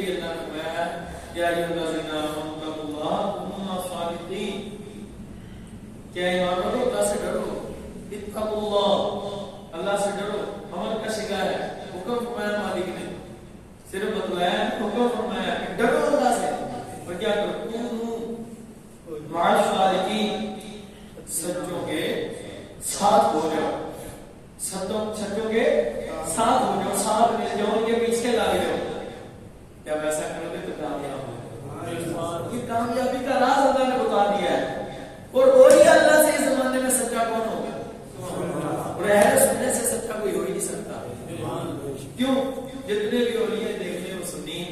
بھی اللہ نے فرمایا یا ایھالذین آمنوا اتقوا اللہ وکونوا مع الصادقین، کیا ایمان والو اللہ سے ڈرو، اتقوا اللہ، اللہ سے ڈرو، امر کا شکار ہے، حکم فرمایا مالک نے، صرف بتلایا حکم فرمایا کہ ڈرو اللہ سے، اور کیا کرو کونوا مع الصادقین، سچوں کے ساتھ ہو جاؤ، سچوں کے ساتھ ہو جاؤ، ساتھ مل جاؤ، ان کے پیچھے لگ جاؤ، جب ایسا کرو گے تو کامیاب ہو۔ یہ کامیابی کا راز اللہ نے بتا دیا ہے، اور وہی اللہ سے اس زمانے میں سچا کون ہوگا؟ اور اہل سنت سے سچا کوئی ہو ہی نہیں سکتا۔ کیوں؟ جتنے بھی اولیاء دیکھ لیں وہ سنی،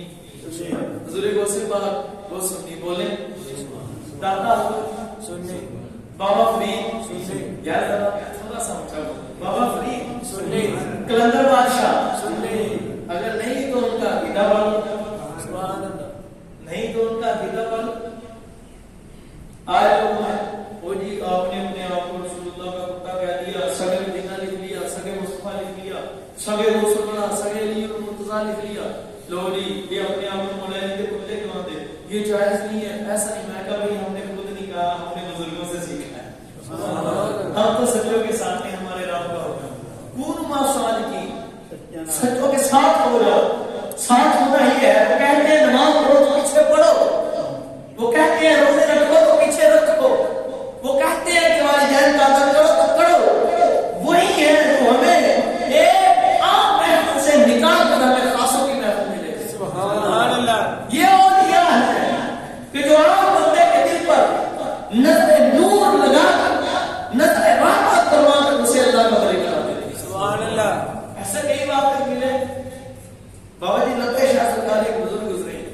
حضور غوث پاک وہ سنی، بولیں داتا سنی، بابا فرید سنی، یار تھوڑا سا اونچا بولیں، بابا فرید سنی، کلندر بادشاہ سنی، اگر نہیں تو ان کا عقیدہ پڑھو، سبحان اللہ، نہیں تو ان کا عقیدہ پڑھو۔ آج لوگ ہیں وہ جی آپ نے اپنے آپ کو رسول اللہ کا کتا کہہ دیا، سگے مدینہ لکھ لیا، سگے مصطفیٰ لکھ لیا، سگے غوث اللہ، سگے علی المرتضیٰ لکھ لیا، لو جی یہ اپنے آپ کو مولانا کے کتے کہاں دے، یہ جائز نہیں ہے، ایسا نہیں۔ میں کہا بھائی ہم نے خود نہیں کہا، ہم نے بزرگوں سے سیکھا ہے، ہم تو سچوں کے ساتھ ہیں، ہمارے راہ کا ہوگا۔ کونوا مع الصادقین، سچوں کے ساتھ ہو جاؤ، ساتھ ہونا ہی ہے۔ وہ کہتے ہیں نماز پڑھو تو پیچھے پڑھو، وہ کہتے ہیں روزے رکھو تو پیچھے رکھو، وہ کہتے ہیں کہ والدین کا ادب کرو تو کرو، وہی ہے جو ہمیں ایک عام محفل سے نکال کر ہمیں خاصوں کی محفل میں لے گئے۔ سبحان اللہ، یہ اولیاء ہے کہ جو عام بندے کے دل پر نظر نور لگا کر، نظر رحمت فرما کر اسے اللہ کا ولی بنا دیتے ہیں۔ سبحان اللہ، ایسے کئی واقعے ملے۔ بابا جی لبے شاہ سرکار ایک بزرگ گزرے،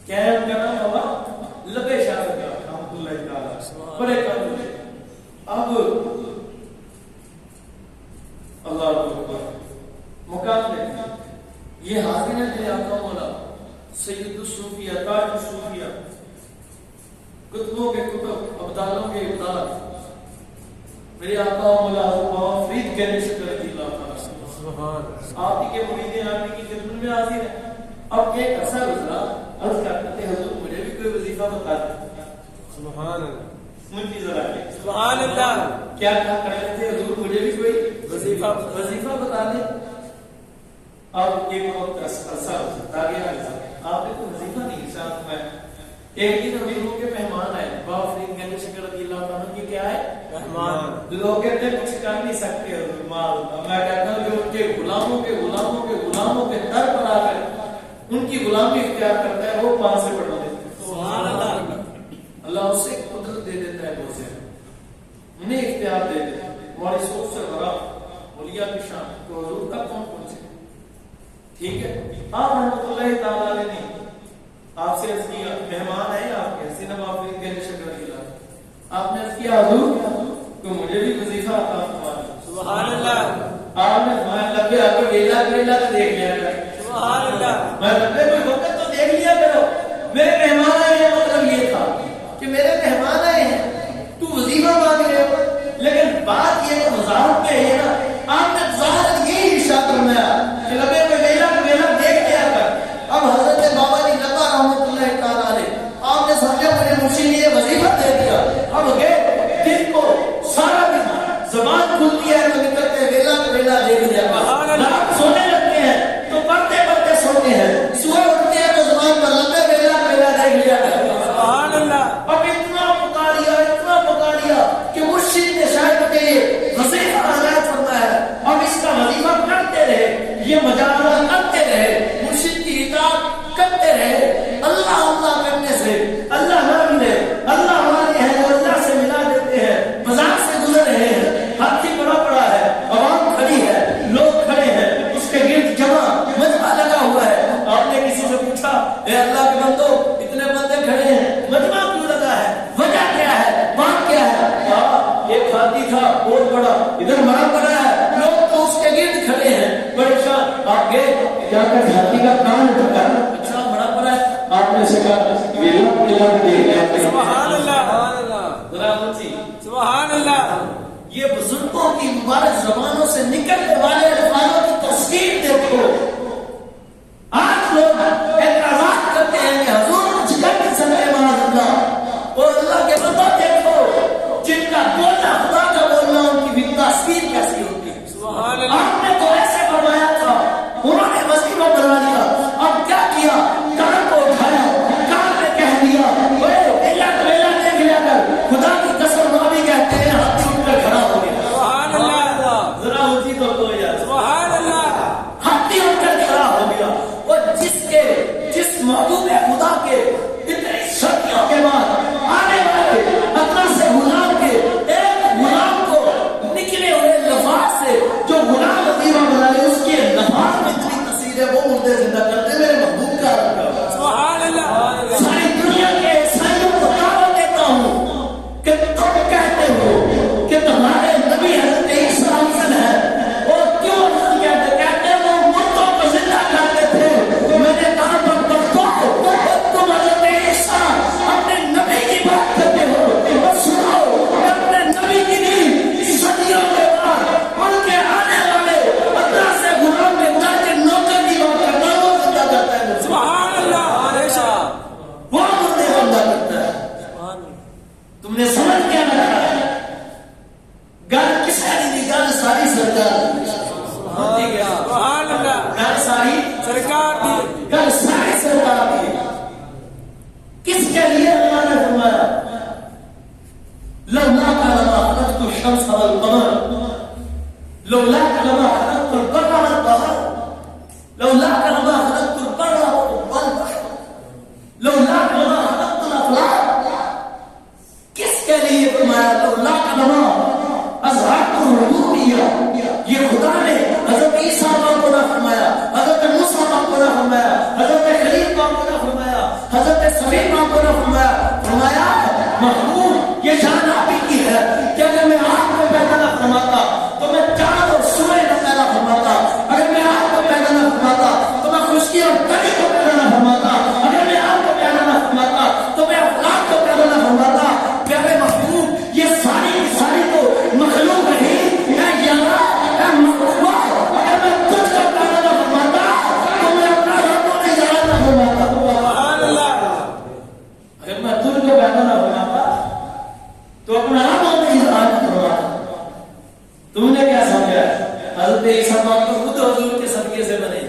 کیا ہے ان کا نام؟ بابا لبے شاہ سرکار رحمۃ اللہ تعالی، بڑے کام ہوئے۔ اب اللہ اکبر، مقام دیکھیں، یہ حاضر ہے میرے آقا مولا سید الصوفیہ، تاج الصوفیہ، کتبوں کے کتب، ابدالوں کے ابدال، میرے آقا مولا بابا فرید گنج شکر رضی اللہ تعالی، آپ ہی کے مرید ہیں، آپ ہی کی خدمت میں حاضر ہیں۔ اب ایک عرصہ گزرا، عرض کرتے ہیں حضور مجھے بھی کوئی وظیفہ بتا دیں۔ سبحان اللہ، مجھے ذرا سبحان اللہ، کیا کہا کرتے تھے حضور مجھے بھی کوئی وظیفہ بتا دیں۔ اب ایک وقت عرصہ گزرتا گیا، آپ نے کوئی وظیفہ نہیں ساتھ میں۔ ایک دن امیروں کے مہمان آئے، بابا فرید گنج شکر رضی اللہ عنہ کی کیا ہے؟ مہمان۔ لوگ کہتے ہیں کچھ کر نہیں سکتے حضور، مال۔ میں کہتا ہوں جو ان کے غلاموں کے غلاموں کے غلاموں کے در پر آ کر ان کی غلامی اختیار کرتا ہے، وہ پاس سے بڑھا دیتا ہے۔ سبحان اللہ، اللہ اسے قدرت دے دیتا ہے، اسے انہیں اختیار دے دیتا ہے۔ ہماری سوچ سے بڑا اولیاء کی شان تو حضور تک کون پہنچے؟ ٹھیک ہے، آپ رحمۃ اللہ تعالی علیہ نے آپ سے عرض کیا، مہمان آئے آپ کے سینہ فرید گنج شکر رضی اللہ، آپ نے عرض کیا حضور تو مجھے بھی وظیفہ عطا فرما دیں۔ سبحان اللہ، آپ نے فرمایا لبے آپ کو ویلا کریلا تو دیکھ لیا کرو۔ سبحان اللہ، میں لبے کوئی وقت تو دیکھ لیا کرو، میرے مہمان آئے ہیں، مطلب یہ تھا کہ میرے مہمان آئے ہیں، تو وظیفہ مانگ رہے ہو، لیکن بات یہ کہ وضاحت میں ہے نا، آپ نے وضاحت یہی ارشاد فرمایا کہ لبے کوئی ویلا کریلا دیکھ لیا کر۔ اب حضرت بابا جی لبا رحمۃ اللہ تعالی علیہ، آپ نے سمجھا مجھے مرشد نے یہ وظیفہ دے دیا، اب گئے دل کو سارا دن زبان کھلتی ہے تو نکلتے ویلا ویلا دیکھ لیا، رات سونے لگتے ہیں تو پڑھتے پڑھتے سوتے ہیں، صبح اٹھتے ہیں تو زبان پر لبے ویلا ویلا دیکھ لیا۔ سبحان اللہ، اب اتنا پکا لیا کہ مرشد نے شاید کے یہ وظیفہ آزاد فرمایا ہے، اب اس کا وظیفہ کرتے رہے، یہ مجاہدہ کرتے رہے، مرشد کی اطاعت کرتے رہے، اللہ اللہ کرنے سے اللہ نہ ملے، اللہ ہمارے ہیں جو اللہ سے ملا دیتے ہیں، بازار سے گزر رہے ہیں، ہاتھی پڑا ہے، عوام کھڑی ہے، لوگ کھڑے ہیں، اس کے گرد جمع مجمع لگا ہوا ہے۔ آپ نے کسی سے پوچھا اے اللہ کے بندو اتنے بندے کھڑے ہیں، مجمع کیوں لگا ہے، وجہ کیا ہے، بات کیا ہے؟ ایک ہاتھی تھا بہت بڑا، ادھر مرا پڑا ہے، لوگ تو اس کے گرد کھڑے ہیں، پریشان۔ آپ گئے جا کر ہاتھی کا کان ٹکا، اچھا مرا پڑا ہے، آپ نے سے کہا سبحان اللہ، سبحان اللہ۔ یہ بزرگوں کی مبارک زبانوں سے نکلنے والے الفاظوں کی تصویر دیکھو۔ آج لوگ لوگ اعتراضات کرتے ہیں کہ حضور کچھ کر نہیں سکتے معاذ اللہ، اور اللہ کے بندہ دیکھو جن کا بولنا خدا کا بولنا ان کی بھی تاثیر کیسی ہوتی ہے. سبحان اللہ. آپ نے تو ایسے فرمایا تھا، انہوں نے وظیفہ بنا لیا، اب کیا کیا؟ کان کو اٹھایا، کان نے کہہ دیا دیکھ لیا کر، خدا کی قسم نبی کہتے ہیں ہاتھی اٹھ کر کھڑا ہو گیا. سبحان اللہ. ذرا اونچی تو یار سبحان اللہ. ہاتھی اٹھ کر کھڑا ہو گیا. اور جس محبوب خدا کے اتنی صدیوں کے بعد آنے والے اطراف سے غلام کے ایک غلام کو نکلے ہوئے لفاظ سے جو غلام وظیفہ بنائے اس کے لفاظ میں اتنی تاثیر ہے، وہ مردے زندہ کرتے میرے محبوب کا رب. سبحان اللہ. ساری دنیا کے عیسائیوں کو دعوت دیتا ہوں کہ تم کہتے ہو کہ تمہارے نبی حضرت عیسیٰ افضل ہے، اور کیوں افضل کہتے ہیں؟ وہ مردوں کو زندہ کرتے تھے. میں نے کہا تم حضرت عیسیٰ اپنے نبی کی بات کرتے ہو، اور سنو اپنے نبی کی نہیں، صدیوں کے بعد ان کے آنے والے اللہ سے غلام میں تاکہ نوکر کی بات کرنا وہ زندہ کرتا ہے. سبحان اللہ. وہ مردے بندہ کرتا ہے. تم نے سمجھ کیا رکھا ہے؟ گل کس کی گل ساری سرکار کی. سبحان اللہ. گل ساری سرکار کی، گل ساری سرکار کی. کس کے لیے اللہ نے فرمایا لولا کلمہ خلقت الشمس والقمر، لولا کلمہ خلقت البر والبحر، لولا کلمہ خلقت البر والبحر، لولا کلمہ خلقت الافلاک. کس کے لیے فرمایا لولا کلمہ اظہرت الربوبیہ؟ یہ خدا نے حضرت عیسیٰ کو نہ فرمایا، حضرت موسیٰ کو نہ فرمایا، حضرت خلیل کو نہ فرمایا، حضرت سبیل کو نہ فرمایا. فرمایا محبوب یہ شان آپ ہی کی ہے کہ اگر میں آپ کو پیدا نہ فرماتا تو میں چاند اور سورج نہ پیدا فرماتا، اگر میں آپ کو پیدا نہ فرماتا تو میں خشکی اور تری کو پیدا نہ فرماتا، اگر میں آپ کو پیدا نہ فرماتا تو میں افلاک کو پیدا نہ فرماتا. پیارے محبوب یہ ساری کی ساری تو مخلوق رہی ہے. اگر میں تجھ کو پیدا نہ فرماتا تو میں اپنا رب کو اظہار نہ فرماتا. سبحان اللہ. اگر میں تجھ کو پیدا نہ فرماتا تو اپنا رب کو اظہار نہ فرماتا. تم نے کیا سمجھا؟ حضرت عیسیٰ پاک تو خود حضور کے صدقے سے بنے،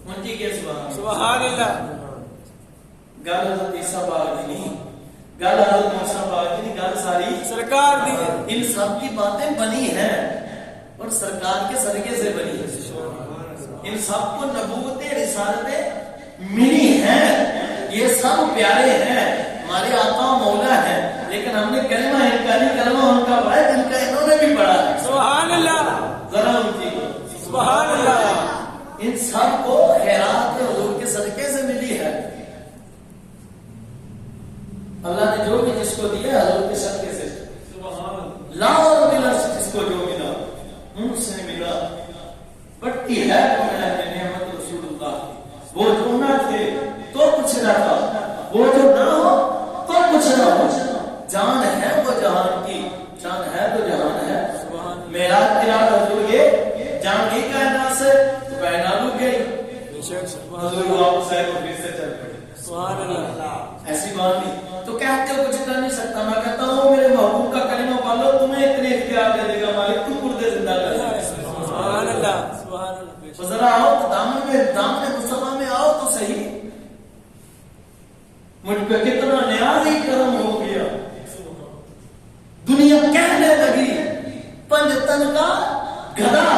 ان کی کیس بات. سبحان اللہ. گل حضرت عیسیٰ پاک دی نہیں، گل حضرت موسیٰ پاک دی نہیں، گل ساری سرکار دی. ان سب کی باتیں بنی ہیں اور سرکار کے صدقے سے بنی ہے. ان سب کو نبوتیں رسالتیں ملی ہیں. یہ سب پیارے ہیں، ہمارے آقا و مولا ہیں، لیکن ہم نے کلمہ انکاری کلمہ ان کا پڑھا ہے جن کا انہوں نے بھی پڑھا ہے. سبحان اللہ. ذرا اونچی کو سبحان اللہ. ان سب کو خیرات حضور کے صدقے سے ملی ہے. اللہ نے جو بھی جس کو دیا حضور کے صدقے سے. لا اور ملا جس کو جو ملا ان سے ملا. بڑھتی ہے نعمت رسول اللہ. وہ جو نہ تھے تو کچھ نہ تھا، وہ جو نہ ہو تو کچھ نہ ہو. جان ہے وہ جہان کی، جان ہے تو جہان ہے. معراج کی رات حضور گئے، جان نہیں کائنات سے تو کائنات رک گئی. حضور واپس آئے تو پھر سے چل پڑے. سبحان اللہ. ایسی بات نہیں تو کہتے ہو کچھ کر نہیں سکتا. میں کہتا ہوں میرے محبوب کا کلمہ پالو، تمہیں اتنے اختیار دے دے گا مالک، تم مردے زندہ کر دے. سبحان اللہ. سبحان اللہ. تو ذرا آؤ تو دامن مصطفیٰ میں آؤ تو صحیح. مجھ پہ کتنا نیاز ہی کرم ہو گیا. دنیا کہنے لگی پنجتن کا گھڑا،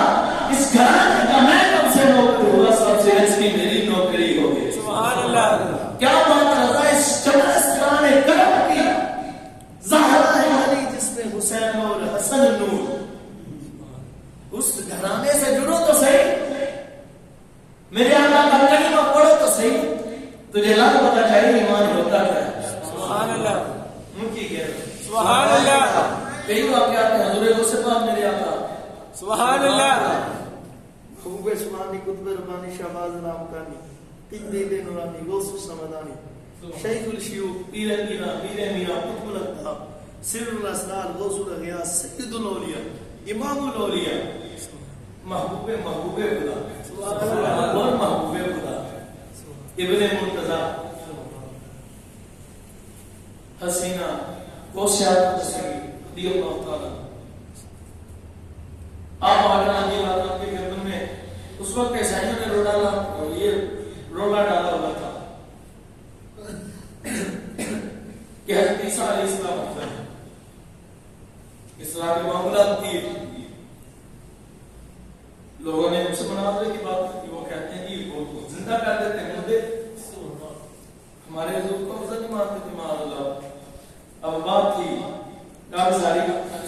اس گھرانے کا میں کب سے نوکر ہوا، سب سے اس کی میری نوکری ہو گئی. سبحان اللہ. کیا بات رضا اس چمستان کرم کی. زہرا ہے علی جس میں حسین اور حسن نور. اس گھرانے سے جڑو تو صحیح، میرے آقا کا کلمہ پڑھو تو صحیح. تجھے لا پتا چاہیے ایمان ہوتا کیا ہے. سبحان اللہ. مجھے کہہ رہا سبحان اللہ. کئی واقعات ہیں حضور غوث پاک میرے آقا. سبحان اللہ. خوب عثمانی قطب ربانی شہباز رامکانی تقدیر نورانی غوث السمدانی شیخ الشیوخ پیر میرا قطب الاقطاب سر الاسرار غوث الاغیاث سید الاولیاء امام الاولیاء محبوب خدا اور محبوب خدا. ابن مرتضی حسینہ کوشیار رضی اللہ تعالی آپ آگے رضی اللہ تعالی کے گردن میں اس وقت عیسائیوں نے رولا ڈالا ہوا تھا کہ حضرت عیسیٰ علیہ السلام افضل ہے. اس طرح کے معاملات تھی. لوگوں نے ان سے مناظرے کی بات کی. وہ کہتے ہیں کہ وہ زندہ کر دیتے ہیں مردے. ہمارے حضور کو افضل نہیں مانتے تھے معاذ اللہ. اب بات تھی کافی ساری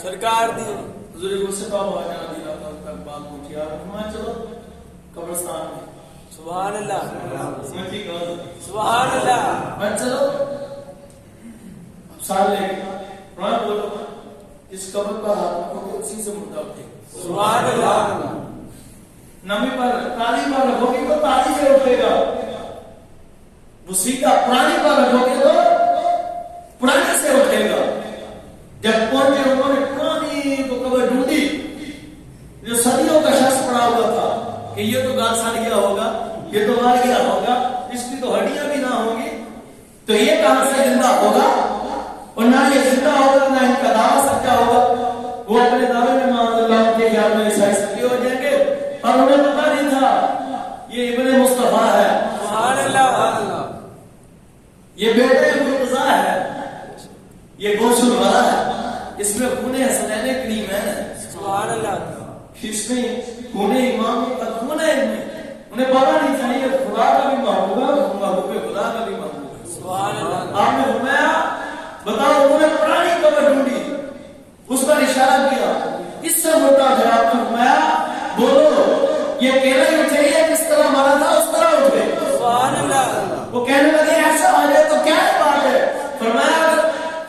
سرکار دی حضور گلصفا واجہ رضی اللہ تعالیٰ تک بات پہنچی. آپ ہمارے چلو قبرستان میں. سبحان اللہ سمجھی کہا سبحان اللہ. میں چلو سال لے کے قرآن بولو اس قبر پر ہاتھ کو اسی سے مردہ اٹھے. سبحان اللہ. نمی پر تالی پر رکھو گے تو تالی سے اٹھے گا. مسیحا پرانی پر رکھو گے تو پرانے سے اٹھے گا. جب پہنچے انہوں نے پرانی کو قبر ڈھونڈی جو صدیوں کا شخص پڑا ہوا تھا کہ یہ تو گال سڑ گیا ہوگا, یہ تو مار گیا ہوگا, اس کی تو ہڈیاں بھی نہ ہوں گی, تو یہ کہاں سے زندہ ہوگا؟ اور نہ یہ زندہ ہوگا نہ ان کا دعویٰ سچا ہوگا. وہ اپنے دعوے میں معاذ اللہ کے خیال میں عیسائی سچے ہو جائیں گے اور انہیں پتا نہیں تھا یہ ابن مصطفیٰ ہے. سبحان اللہ. یہ بیٹے مرتضیٰ ہے, یہ گوشت الورا ہے, اس میں خون حسنین کریمین ہے. سبحان اللہ. اس میں خون امام کا خون ہے. انہیں پتا نہیں تھا یہ خدا کا بھی محبوب ہے, محبوب خدا کا بھی محبوب ہے. سبحان اللہ. آپ نے فرمایا بتاؤ انہوں نے پرانی قبر ڈھونڈی, اس پر اشارہ کیا, اس سے مردہ ہے. آپ نے فرمایا بولو یہ کہنا ہی چاہیے کس طرح مارا تھا اس طرح اٹھے. سبحان اللہ. وہ کہنے لگے ایسا آ جائے تو کیا ہے بات ہے؟ فرمایا اگر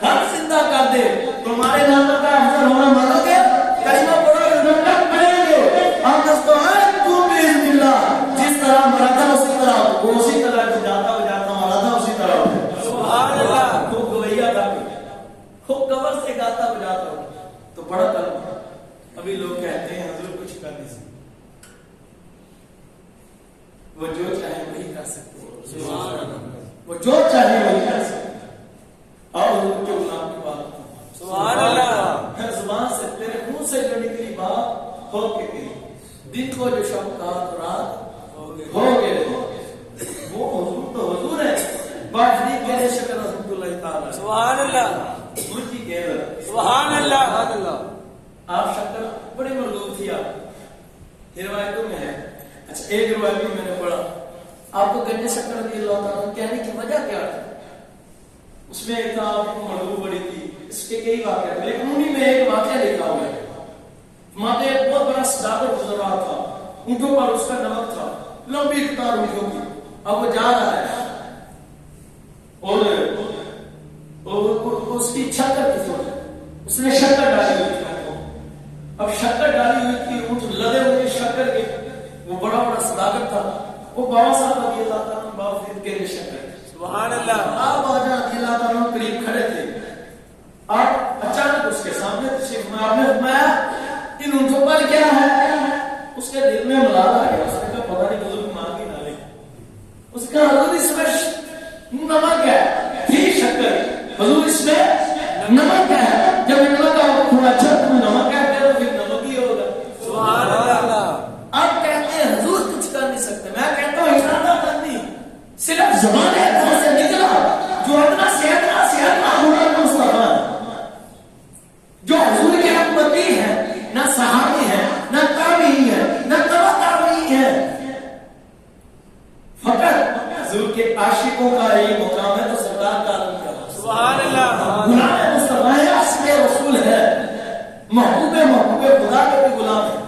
ہم زندہ کر دے تمہارے نام کا افضل ہونا مانو گے, کلمہ پڑھو گے, نمک پڑھیں گے, ہم دستوں ہیں تو بإذن اللہ جس طرح مرا تھا اسی طرح وہ اسی طرح جاتا مارا تھا اسی طرح. سبحان اللہ. خوب گویا تھا, خوب قبر سے گاتا بجاتا ہو تو بڑا کلمہ. ابھی لوگ کہتے ہیں حضور کچھ کر نہیں سکتے, وہ جو چاہے وہی کر سکتے, وہ جو چاہے وہی کر سکتے. اور حضور کے غلام کی بات سبحان اللہ. ہے زبان سے تیرے منہ سے جو نکلی بات ہو کے گئی, دن کو جو شب کہا تو رات ہو گئے. وہ حضور تو حضور ہے. باجری کہنے شکر رحمت اللہ تعالی. سبحان اللہ. مجھے کہہ رہا سبحان اللہ. آپ شکر بڑی مرغوب تھی. آپ روایتوں میں ہے. اچھا ایک روایت میں نے پڑھا آپ کو گنج شکر رضی اللہ تعالیٰ کہنے کی وجہ کیا تھی. اس میں ایک تھا آپ کو مرغوب بڑی تھی, اس کے کئی واقعہ تھے لیکن انہی میں ایک واقعہ لکھا ہوا ہے. وہاں پہ ایک بہت بڑا سوداگر گزر رہا تھا, اونٹوں پر اس کا نمک تھا, لمبی قطار اونٹوں کی. اب وہ جا رہا ہے اور اس کی شکر کی تھی, اس نے شکر ڈالی ہوئی تھی. اب شکر ڈالی ہوئی تھی, اونٹ لدے ہوئے شکر کے. وہ بڑا بڑا سوداگر تھا, وہ بابا صاحب رضی اللہ تعالیٰ بابا فرید کے شکر. سبحان اللہ. آپ آجا رضی اللہ تعالیٰ قریب کھڑے تھے. آپ اچانک اس کے سامنے تشریف میں آپ نے فرمایا ان اونٹوں پر کیا ہے؟ اس کے دل میں ملال آ گیا. اس نے کہا پتہ نہیں بزرگ مانگی نہ لے. اس کا حضور اس میں نمک ہے, تھی شکر. حضور اس میں نمک ہے. جب نمک کا تھوڑا اچھا تم نمک کہتے ہو پھر نمک ہی ہوگا. سبحان اللہ. آپ کہتے ہیں حضور کچھ کر نہیں سکتے, میں کہتا ہوں ارادہ کرنی صرف زبان ہے کہاں سے نکلا جو اتنا صحتنا محمد مصطفیٰ جو حضور کے امتی ہے, نہ صحابی ہے, نہ تابعی ہے, نہ تبع تابعی ہے. فقط حضور کے عاشقوں کا یہ مقام ہے تو سرکار کا عالم کیا. سبحان اللہ. غلام مصطفیٰ ہے, عاشق رسول ہے, محبوب خدا کے بھی غلام ہے.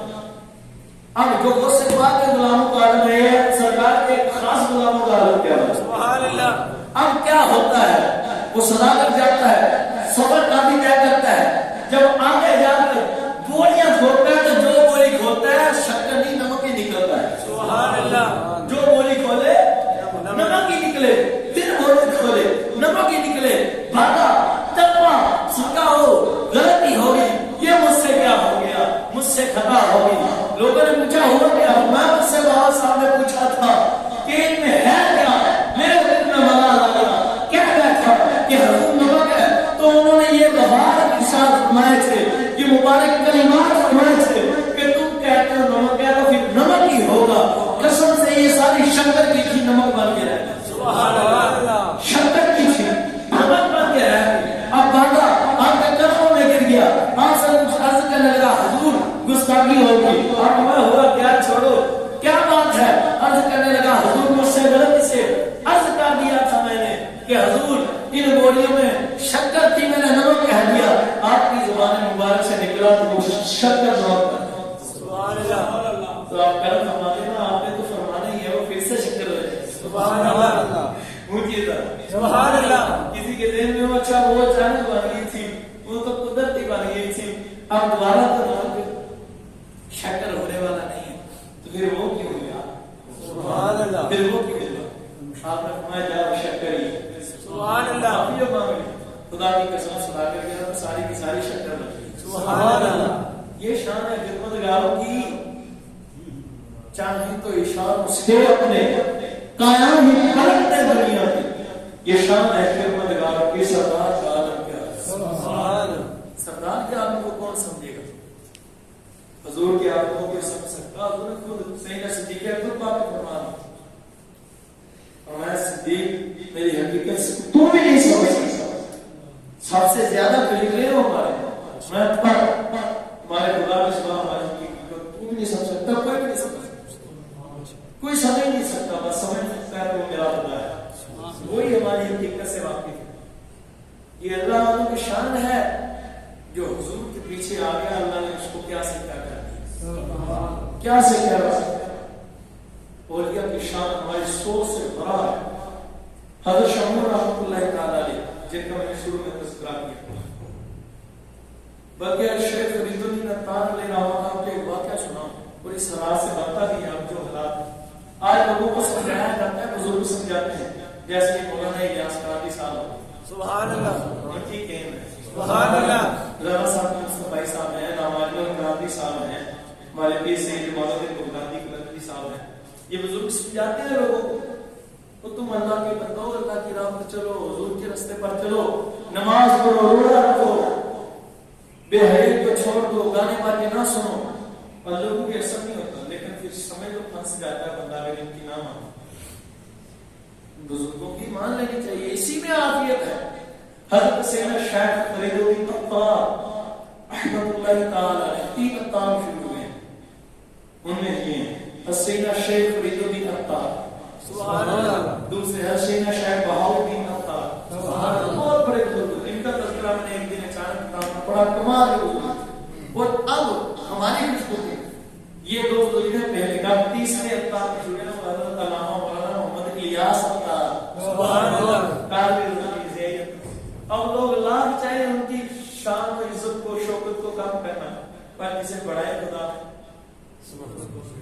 اب جو غوث پاک کے غلاموں کا عالم ہے, سرکار کے خاص غلاموں کا عالم کیا ہے. سبحان اللہ. اب کیا ہوتا ہے, وہ صدا کر جاتا ہے, صبر کا بھی طے کرتا ہے. جب آگے جا کر بولیاں کھولتا ہے تو جو بولی کھولتا ہے شکر نہیں نمک ہی نکلتا ہے. سبحان اللہ. جو بولی کھولے نمک ہی نکلے, پھر بولی کھولے نمک ہی نکلے. بھاگا تپا سکا ہو, غلطی ہوگی, یہ مجھ سے کیا ہو گیا, مجھ سے خطا ہوگی. لوگوں نے پوچھا ہوا کیا, میں مجھ سے بابا صاحب نے پوچھا تھا کہ ان میں ہے کیا, شکر کی تھی نمک بن کے رہ اب باندھا آپ کے قدموں میں گر گیا آپ سے کچھ عرض کرنے لگا حضور گستاخی ہوگی آپ میں ہوا کیا چھوڑو کیا بات ہے عرض کرنے لگا حضور مجھ سے غلطی سے عرض کر دیا تھا میں نے کہ حضور ان بوریوں میں شکر تھی میں نے نمک کہہ دیا آپ کی زبان مبارک سے نکلا تو وہ شکر نمک بن تو آپ کرم فرماتے ہیں آپ نے تو فرمانا ہی ہے وہ پھر سے شکر ہو جائے سبحان اللہ مجھے سبحان اللہ کسی کے ذہن میں وہ اچھا وہ اچانک بن گئی تھی وہ تو قدرتی بن گئی تھی اب دوبارہ تو شکر ہونے والا نہیں ہے تو پھر وہ کیوں ہوا سبحان اللہ پھر وہ کیوں ہوا آپ نے فرمایا جاؤ شکر ہی سبحان اللہ آپ یہ مانگ خدا کی قسم سنا کر کے ساری کی ساری شکر لگی سبحان اللہ یہ شان ہے خدمتگاروں کی چاہے تو اشار اس کے اپنے قیام ہی کرتے دنیا کی یہ شان ہے خدمتگاروں کی سردار کا عالم کیا ہے سردار کے عالم کو کون سمجھے گا حضور کے عالموں کو سمجھ سکتا حضور خود سیدنا صدیق خود بات فرمانا اور میں صدیق میری حقیقت سے تو بھی نہیں سمجھ سکتا سب سے زیادہ بلیورے ہو ہمارے میں ہمارے خدا کے سوا ہماری حقیقت تو بھی نہیں سمجھ سکتا کوئی بھی نہیں سمجھ کوئی سمجھ نہیں سکتا بس سمجھ سکتا ہے تو میرا خدا ہے وہی ہماری حقیقت سے واقف ہے یہ اللہ عنہ کی شان ہے جو حضور کے پیچھے آ گیا اللہ نے اس کو کیا سے کیا کر دیا کیا سے کیا کر دیا اولیاء کی شان ہماری سوچ سے بڑا ہے حضرت شمعون رحمۃ اللہ تعالی علیہ جن کا میں نے شروع میں تذکرہ کیا بلکہ شیخ فرید الدین عطار علیہ رحمۃ اللہ کے واقعہ سنا اور اس حالات سے بنتا بھی ہے اب جو حالات آج لوگوں کو سمجھایا جاتا ہے بزرگ سمجھاتے ہیں جیسے کہ مولانا الیاس قادری صاحب سبحان اللہ ان کی کہن ہے سبحان اللہ رضا صاحب مصطفی صاحب ہیں نامعلوم القادری صاحب ہیں ہمارے پیر سید مولانا بغدادی قادری صاحب ہیں یہ بزرگ سمجھاتے ہیں لوگوں کو تو تم اللہ کے بندو اللہ کی راہ پر چلو حضور کے راستے پر چلو نماز پڑھو روزہ رکھو بے حیائی کو چھوڑ دو گانے بانے نہ سنو اور لوگوں کی اثر نہیں ہوتا لیکن پھر سمجھ لو پھنس جاتا ہے بندہ اگر ان کی نہ مانو بزرگوں کی مان لینی چاہیے اسی میں عافیت ہے حضرت سیدنا شیخ فرید الدین عطار رحمۃ اللہ تعالی علیہ 3 اقدام شروع ہوئے ان میں یہ ہیں سیدنا شیخ فرید الدین عطار سبحان اللہ دوسرے ہے سیدنا شیخ بہاؤالدین عطار سبحان اللہ بہت بڑے بزرگ ان کا تذکرہ میں نے ایک دن اچانک کتاب پڑھا کمال ہے اور اب ہماری مشکل ہے یہ دو بزرگ ہیں پہلے کا تیسرے اقدام میں شروع ہے حضرت علامہ مولانا محمد الیاس عطار سبحان اللہ اب لوگ لاکھ چاہے ان کی شان و عزت کو شوکت کو کم کرنا پر جسے بڑھائے خدا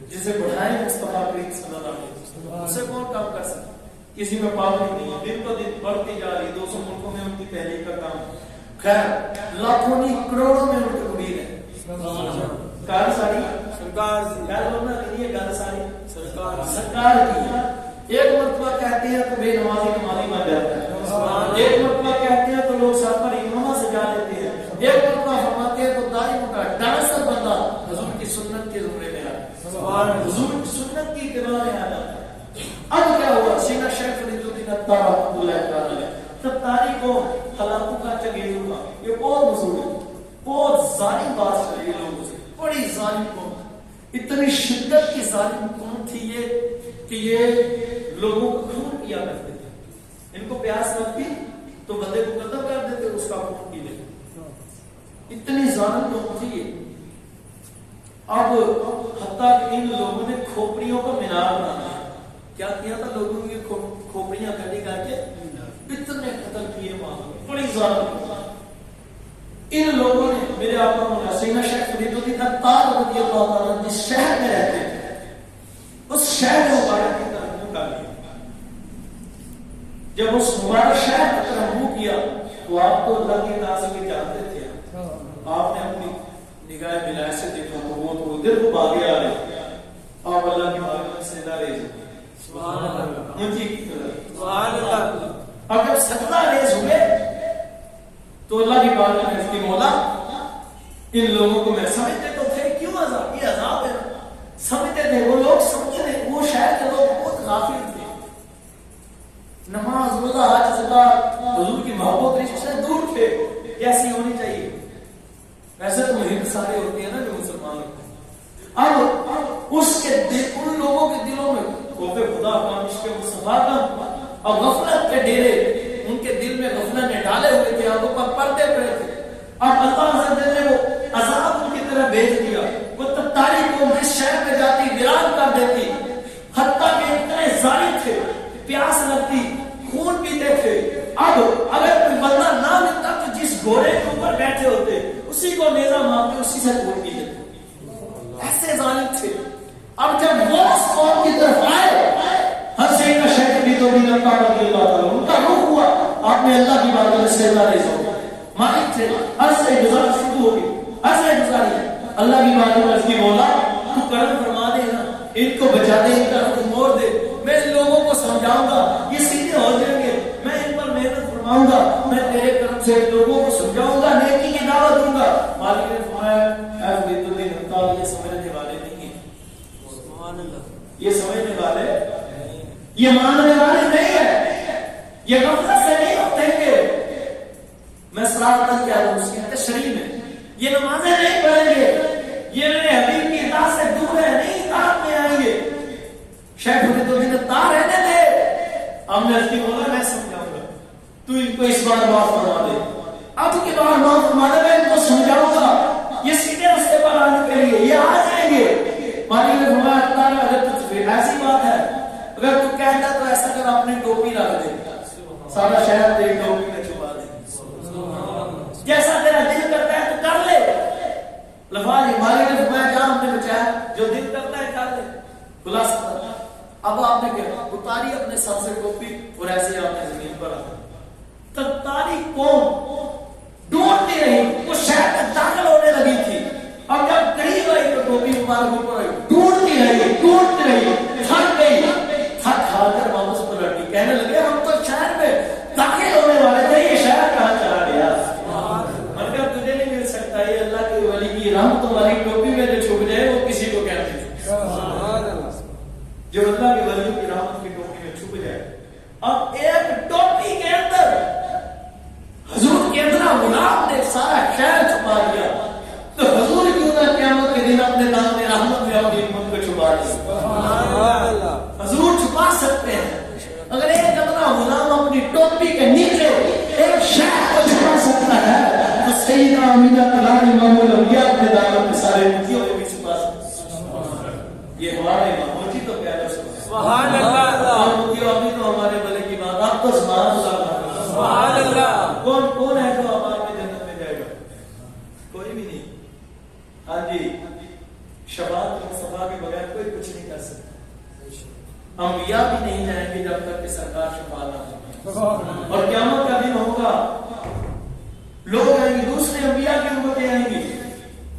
جسے بڑھائے مصطفیٰ کریم صلی اللہ علیہ وسلم اسے کون کام کر سکتا کسی میں پابندی نہیں ہے دن تو دن بڑھتی جا رہی 200 ملکوں میں ان کی تحریک کا کام خیر لاکھوں نہیں کروڑوں میں ان کی امید ہے کار ساری سرکار کی گل ہونا نہیں ہے گل ساری سرکار سرکار کی ایک مرتبہ کہتے ہیں تو بے نمازی نمازی بن جاتا ہے ایک مرتبہ کہتے ہیں تو لوگ ساتھ پر امامہ سجا لیتے ہیں ایک مرتبہ فرماتے ہیں تو دائی موٹا ڈانسر بندہ حضور کی سنت کے زمرے میں آتا ہے حضور کی سنت کی اتباع میں آ جاتا ہے اب کیا ہوا سیدنا شیخ فرید الدین عطار رحمۃ اللہ تعالی علیہ جب تاریخ کو ہلاکوں کا چنگیز ہوا یہ بہت بزرگ ہے بہت ظالم بات ہے یہ لوگوں سے بڑی ظالم قوم اتنی شدت کی ظالم قوم تھی یہ کہ یہ لوگوں کو خون پیا کرتے تھے ان کو پیاس لگتی تو بندے کو قتل کر دیتے اس کا خون پی لیتے اتنی ظالم قوم تھی یہ اب حتیٰ کہ ان لوگوں نے کھوپڑیوں کا مینار بنایا کیا کیا تھا لوگوں کی کھوپڑیاں کٹی کر کے اتنے قتل کیے وہاں بڑی ظالم ان لوگوں نے میرے آقا مولا سیدنا شیخ فرید الدین عطار رضی اللہ تعالیٰ جس شہر میں رہتے تھے اس شہر مبارک کی طرف منہ ڈال لیا جب اس مبارک شہر کی طرف منہ کیا تو آپ تو اللہ کی تعظیم کے جانتے تھے آپ نے اپنی نگاہ ملائے سے دیکھا تو وہ تو دل کو باغے آ رہے آپ اللہ کی بارگاہ میں سجدہ ریز سبحان اللہ سبحان اللہ اب جب سجدہ ریز ہوئے تو اللہ کی بارگاہ میں اس کی مولا ان لوگوں کو میں سمجھتے تو تھے کیوں عذاب یہ عذاب ہے سمجھتے تھے وہ لوگ سمجھتے تھے وہ شاید کے لوگ بہت غافل تھے محبت رشتے سے دور تھے، ایسی ہونی چاہیے. ویسے تو محب سارے ہوتے ہیں نا جو مسلمان ہوتے ہیں. اب اس کے ان لوگوں کے دلوں میں خوف خدا کا، عشق مصطفیٰ کا اور غفلت کے ڈیرے ان کے دل میں غفلت نے ڈالے ہوئے تھے، آنکھوں پر پردے پڑے تھے. اب اللہ عزوجل نے وہ عذاب ان کی طرف بھیج دیا. وہ تتاری کو اس شہر میں جاتی ویران کر دیتی، حتیٰ کہ اتنے ظالم تھے، پیاس لگتی، خون پیتے تھے. اب اگر کوئی بندہ نہ ملتا تو جس گھوڑے کے اوپر بیٹھے ہوتے اسی کو نیزہ مارتے، اسی سے خون پی لیتے. ایسے ظالم تھے. اب جب وہ اس قوم کی طرف آئے، ہر سے کا شیخ بھی تو بھی نکا رضی اللہ تعالیٰ ان کا روح ہوا. آپ نے اللہ کی بات میں سے اللہ رضا مالک تھے. ہر سے گزار شروع ہو گئی، ہر سے گزاری اللہ کی بات میں اس کی مولا تو کرم فرما دے نا، ان کو بچا دے، ان کا رخ موڑ دے. میں ان لوگوں کو سمجھاؤں گا، یہ سیدھے ہو جائیں گے. میں ان پر محنت فرماؤں گا، میں تیرے کرم سے لوگوں کو سمجھاؤں گا، نیکی کی دعوت دوں گا. مالک نے فرمایا اے بیت الدین ہمتا، یہ سمجھنے والے نہیں ہیں، سبحان اللہ، یہ سمجھنے والے، یہ ماننے والے نہیں ہے، یہ غفلت سے نہیں اٹھیں گے. میں صراحتاً کہہ رہا ہوں، اس کی تشریح میں یہ نمازیں نہیں پڑھیں گے، یہ میرے حبیب کی اطاعت سے دور ہے، نہیں اطاعت میں آئیں گے. شیخ فرید الدین اتار رہنے دے. ہم نے اس کی بولا میں سمجھاؤں گا، تو ان کو اس بار معاف فرما دے. اب کی بار معاف فرما دے، میں ان کو سمجھاؤں گا، یہ سیدھے راستے پر آنے کے لیے یہ آ جائیں گے. مالک نے فرمایا اللہ اگر تجھ ایسی بات ہے، اگر تو کہتا تو ایسا کر اپنی ٹوپی رکھ دے، سارا شہر تیری ٹوپی میں چھپا دے، جیسا تیرا دل کرتا ہے تو کر لے. لفاظ مالک نے فرمایا جہاں ہم نے بچایا، جو دل کرتا ہے کر لے. خلاصہ اب آپ نے کیا اتاری اپنے سر سے ٹوپی اور ایسے آپ نے زمین پر رکھا. تتاری قوم ڈھونڈتی رہی، وہ شہر میں داخل ہونے لگی تھی. اب جب قریب آئی تو ٹوپی مبارک اوپر آئی، ڈھونڈتی رہی، تھک گئی، تھک ہار کر واپس پلٹی. کہنے لگے ہم تو شہر میں داخل ہونے والے تھے، یہ شہر کہاں چلا گیا؟ من کہا تجھے نہیں مل سکتا، یہ اللہ کے ولی کی رحمت والی ٹوپی میں جو چھپ جائے وہ کسی کو کہتے ہیں، جو اللہ کے ولی کی رحمت کی ٹوپی میں چھپ جائے. اب ایک ٹوپی کے اندر حضور کے اندر غلام نے سارا خیر چھپا دیا، تو حضور کیوں نہ قیامت کے دن اپنے نام میں رحمت میں اپنی امت کو چھپا دے. حضور چھپا سکتے ہیں. اگر ایک اپنا غلام اپنی ٹوپی کے نیچے ایک شہر کو چھپا سکتا ہے تو سیدنا امینہ کلام امام الانبیاء اپنے دامن میں سارے امتیوں کو بھی چھپا سکتا ہے. یہ ہمارے امام جی تو کہہ رہے سبحان اللہ. امتیوں ابھی تو ہمارے بلے کی بات، آپ تو سبحان اللہ، سبحان اللہ. کون ہے جو ہمارے میں جنت میں جائے گا؟ کوئی بھی نہیں. ہاں جی، شفاعت مصطفیٰ کے بغیر کوئی کچھ نہیں کر سکتا. انبیاء بھی نہیں جائیں گے جب تک کہ سرکار شفاعت نہ ہو. اور قیامت کا دن ہوگا، لوگ آئیں گے، دوسرے انبیاء کی امتیں آئیں گی،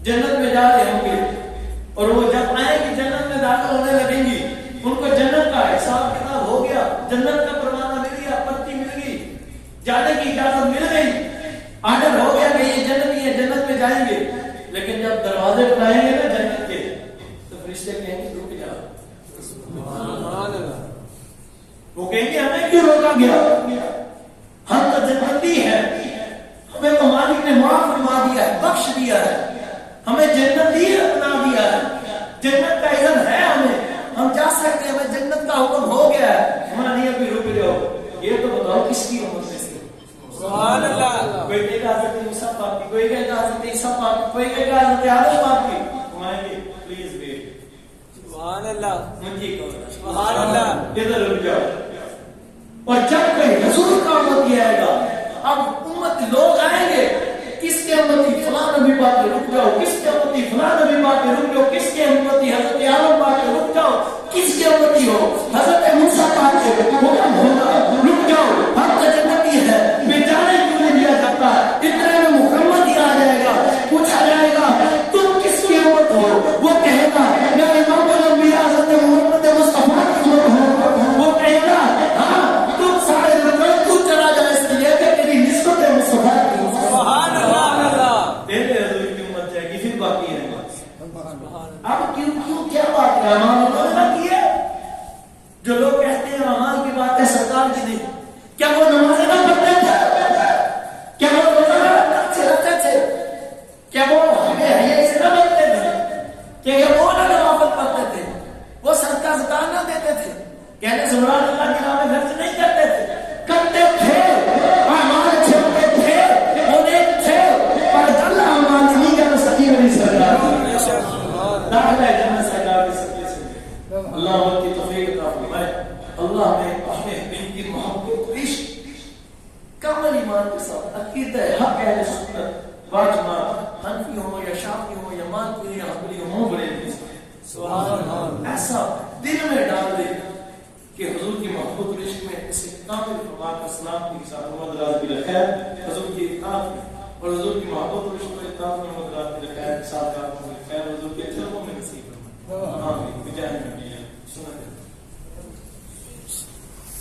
جنت میں جا رہے ہوں گے، اور وہ جب آئیں گی جنت میں داخل ہونے لگیں گی، ان کو جنت کا حساب کتاب ہو گیا، جنت کا پروانہ مل گیا، پتی مل گئی، جانے کی اجازت مل گئی، آرڈر ہو گیا کہ یہ جنت ہی ہے، جنت میں جائیں گے. لیکن جب دروازے پر آئیں گے نا جنت کے تو فرشتے کہیں گے رک جاؤ. وہ کہیں گے ہمیں کیوں روکا گیا؟ ہم تو جنتی ہیں، ہمیں تو مالک نے معاف فرما دیا ہے، بخش دیا ہے، ہمیں جنتی اپنا دیا ہے، جنت کا اذن ہے ہم جا سکتے ہیں، ہمیں جنت کا حکم ہو گیا ہے. ہمارا نہیں ابھی رک جاؤ. یہ تو بتاؤ کس کی امت میں سے؟ سبحان اللہ. کوئی کہے گا حضرت موسیٰ پاک کی، کوئی کہے گا حضرت عیسیٰ پاک کی، کوئی کہے گا حضرت آدم پاک کی. ہمارے لیے پلیز ویٹ. سبحان اللہ. مجھے کہو سبحان اللہ. ادھر رک جاؤ. اور جب کوئی حضور کا امتی آئے گا، اب امت لوگ آئیں گے، کس کے امتی فلاں نبی پاک کے رک جاؤ، کس کے امتی فلاں نبی پاک کے رک جاؤ، کس کے امتی حضرت آدم پاک کے رک جاؤ، کس کے امتی ہو حضرت موسیٰ پاک کے حکم ہوگا رک جاؤ، ہم تو جنتی ہے، بیچارے کیوں نہیں دیا جاتا ہے. اتنے میں محمد ہی آ جائے گا، پوچھا جائے گا تم کس کی امت ہو؟ وہ کہے گا میں امام الانبیاء حضرت محمد مصطفیٰ کی امت ہوں. وہ کہے گا ہاں تم سارے لوگ تو چلا جائے اس لیے کہ تیری نسبت مصطفیٰ کی. سبحان اللہ. تیرے حضور کی امت جائے گی. ایمان کے ساتھ عقیدہ حق اہل سنت واجماعت حنفی ہو یا شافعی ہو یا مالکی ہو یا حنبلی ہو بڑے سبحان اللہ ایسا دل میں ڈال دے کہ حضور کی محبت اور عشق میں اسے کامل فرما کا سلام کی ساتھ محمد راضی بن خیر حضور کی اطاعت میں اور حضور کی محبت اور عشق میں اطاعت میں محمد راضی بن خیر ساتھ خیر حضور کے جلووں میں نصیب فرمائے آمین بجائے نبی سنت